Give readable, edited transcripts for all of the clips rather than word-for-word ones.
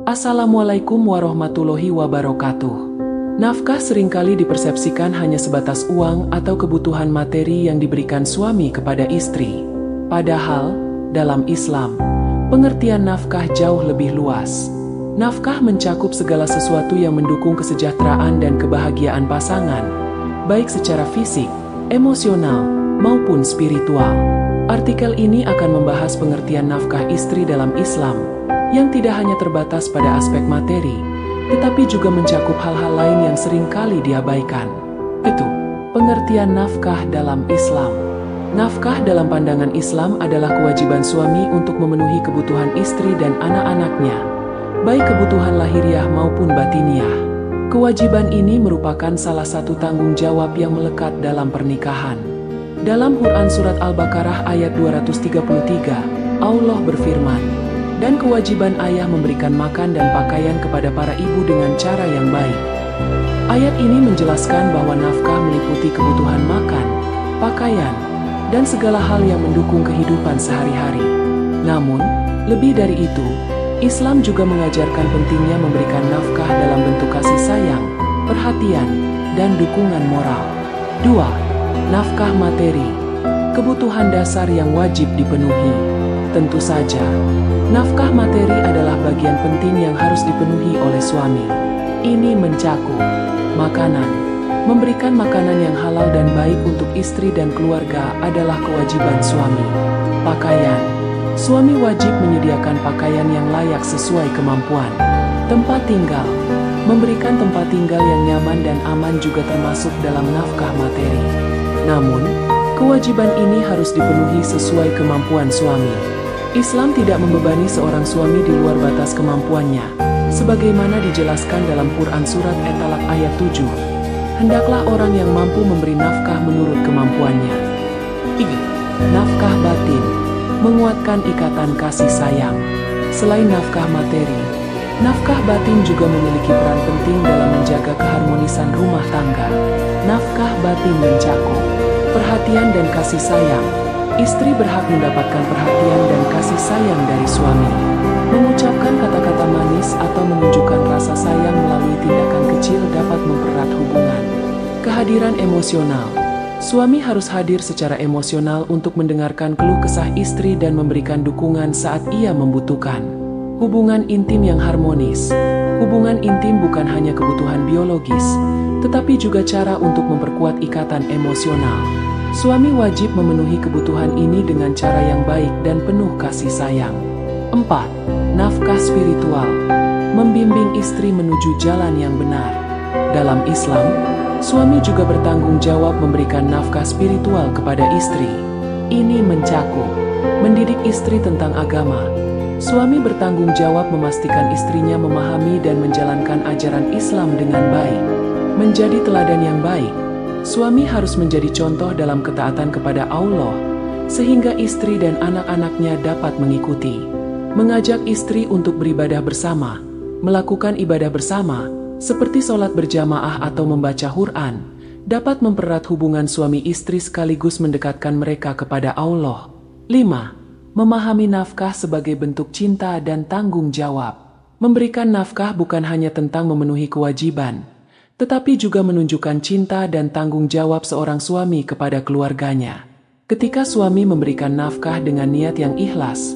Assalamualaikum warahmatullahi wabarakatuh. Nafkah seringkali dipersepsikan hanya sebatas uang atau kebutuhan materi yang diberikan suami kepada istri. Padahal, dalam Islam, pengertian nafkah jauh lebih luas. Nafkah mencakup segala sesuatu yang mendukung kesejahteraan dan kebahagiaan pasangan, baik secara fisik, emosional, maupun spiritual. Artikel ini akan membahas pengertian nafkah istri dalam Islam, yang tidak hanya terbatas pada aspek materi, tetapi juga mencakup hal-hal lain yang seringkali diabaikan. Itu, pengertian nafkah dalam Islam. Nafkah dalam pandangan Islam adalah kewajiban suami untuk memenuhi kebutuhan istri dan anak-anaknya, baik kebutuhan lahiriah maupun batiniah. Kewajiban ini merupakan salah satu tanggung jawab yang melekat dalam pernikahan. Dalam Quran Surat Al-Baqarah ayat 233, Allah berfirman, "Dan kewajiban ayah memberikan makan dan pakaian kepada para ibu dengan cara yang baik." Ayat ini menjelaskan bahwa nafkah meliputi kebutuhan makan, pakaian, dan segala hal yang mendukung kehidupan sehari-hari. Namun, lebih dari itu, Islam juga mengajarkan pentingnya memberikan nafkah dalam bentuk kasih sayang, perhatian, dan dukungan moral. 2. Nafkah materi, kebutuhan dasar yang wajib dipenuhi. Tentu saja, nafkah materi adalah bagian penting yang harus dipenuhi oleh suami. Ini mencakup makanan. Memberikan makanan yang halal dan baik untuk istri dan keluarga adalah kewajiban suami. Pakaian. Suami wajib menyediakan pakaian yang layak sesuai kemampuan. Tempat tinggal. Memberikan tempat tinggal yang nyaman dan aman juga termasuk dalam nafkah materi. Namun, kewajiban ini harus dipenuhi sesuai kemampuan suami. Islam tidak membebani seorang suami di luar batas kemampuannya, sebagaimana dijelaskan dalam Quran Surat At-Talaq ayat 7. Hendaklah orang yang mampu memberi nafkah menurut kemampuannya. 3. Nafkah batin, menguatkan ikatan kasih sayang. Selain nafkah materi, nafkah batin juga memiliki peran penting dalam menjaga keharmonisan rumah tangga. Nafkah batin mencakup perhatian dan kasih sayang. Istri berhak mendapatkan perhatian dan kasih sayang dari suami. Mengucapkan kata-kata manis atau menunjukkan rasa sayang melalui tindakan kecil dapat mempererat hubungan. Kehadiran emosional. Suami harus hadir secara emosional untuk mendengarkan keluh kesah istri dan memberikan dukungan saat ia membutuhkan. Hubungan intim yang harmonis. Hubungan intim bukan hanya kebutuhan biologis, tetapi juga cara untuk memperkuat ikatan emosional. Suami wajib memenuhi kebutuhan ini dengan cara yang baik dan penuh kasih sayang. 4. Nafkah spiritual, membimbing istri menuju jalan yang benar. Dalam Islam, suami juga bertanggung jawab memberikan nafkah spiritual kepada istri. Ini mencakup mendidik istri tentang agama. Suami bertanggung jawab memastikan istrinya memahami dan menjalankan ajaran Islam dengan baik. Menjadi teladan yang baik. Suami harus menjadi contoh dalam ketaatan kepada Allah, sehingga istri dan anak-anaknya dapat mengikuti. Mengajak istri untuk beribadah bersama, melakukan ibadah bersama, seperti sholat berjamaah atau membaca Quran, dapat mempererat hubungan suami istri sekaligus mendekatkan mereka kepada Allah. 5. Memahami nafkah sebagai bentuk cinta dan tanggung jawab. Memberikan nafkah bukan hanya tentang memenuhi kewajiban, tetapi juga menunjukkan cinta dan tanggung jawab seorang suami kepada keluarganya. Ketika suami memberikan nafkah dengan niat yang ikhlas,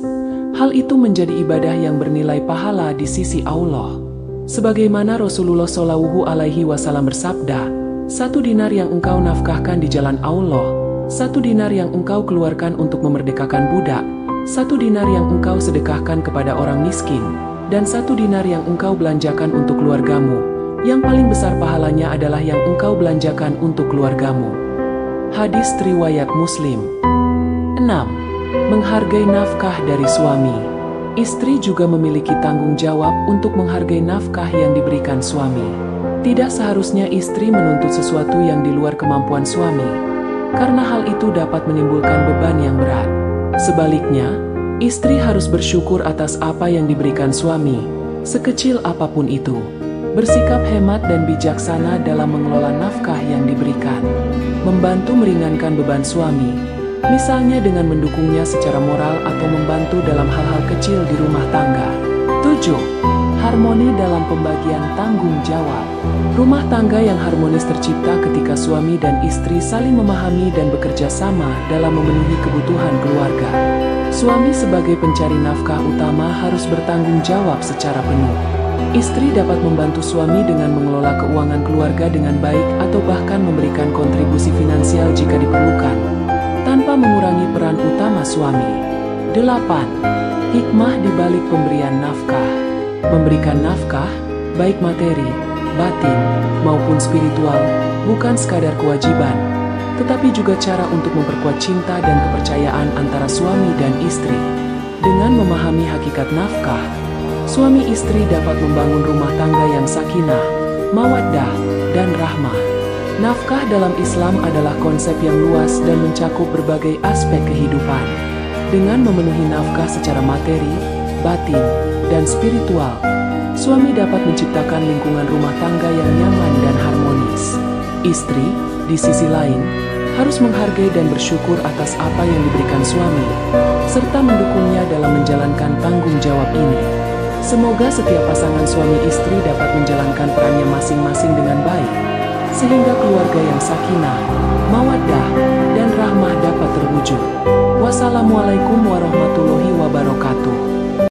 hal itu menjadi ibadah yang bernilai pahala di sisi Allah. Sebagaimana Rasulullah SAW bersabda, 1 dinar yang engkau nafkahkan di jalan Allah, 1 dinar yang engkau keluarkan untuk memerdekakan budak, 1 dinar yang engkau sedekahkan kepada orang miskin, dan 1 dinar yang engkau belanjakan untuk keluargamu. Yang paling besar pahalanya adalah yang engkau belanjakan untuk keluargamu. Hadis riwayat Muslim. 6. Menghargai nafkah dari suami. Istri juga memiliki tanggung jawab untuk menghargai nafkah yang diberikan suami. Tidak seharusnya istri menuntut sesuatu yang di luar kemampuan suami, karena hal itu dapat menimbulkan beban yang berat. Sebaliknya, istri harus bersyukur atas apa yang diberikan suami, sekecil apapun itu. Bersikap hemat dan bijaksana dalam mengelola nafkah yang diberikan. Membantu meringankan beban suami, misalnya dengan mendukungnya secara moral atau membantu dalam hal-hal kecil di rumah tangga. 7. Harmoni dalam pembagian tanggung jawab. Rumah tangga yang harmonis tercipta ketika suami dan istri saling memahami dan bekerja sama dalam memenuhi kebutuhan keluarga. Suami sebagai pencari nafkah utama harus bertanggung jawab secara penuh. Istri dapat membantu suami dengan mengelola keuangan keluarga dengan baik atau bahkan memberikan kontribusi finansial jika diperlukan, tanpa mengurangi peran utama suami. 8. Hikmah di balik pemberian nafkah. Memberikan nafkah, baik materi, batin, maupun spiritual, bukan sekadar kewajiban, tetapi juga cara untuk memperkuat cinta dan kepercayaan antara suami dan istri. Dengan memahami hakikat nafkah, suami istri dapat membangun rumah tangga yang sakinah, mawaddah, dan rahmah. Nafkah dalam Islam adalah konsep yang luas dan mencakup berbagai aspek kehidupan. Dengan memenuhi nafkah secara materi, batin, dan spiritual, suami dapat menciptakan lingkungan rumah tangga yang nyaman dan harmonis. Istri, di sisi lain, harus menghargai dan bersyukur atas apa yang diberikan suami, serta mendukungnya dalam menjalankan tanggung jawab ini. Semoga setiap pasangan suami istri dapat menjalankan perannya masing-masing dengan baik, sehingga keluarga yang sakinah, mawaddah, dan rahmah dapat terwujud. Wassalamualaikum warahmatullahi wabarakatuh.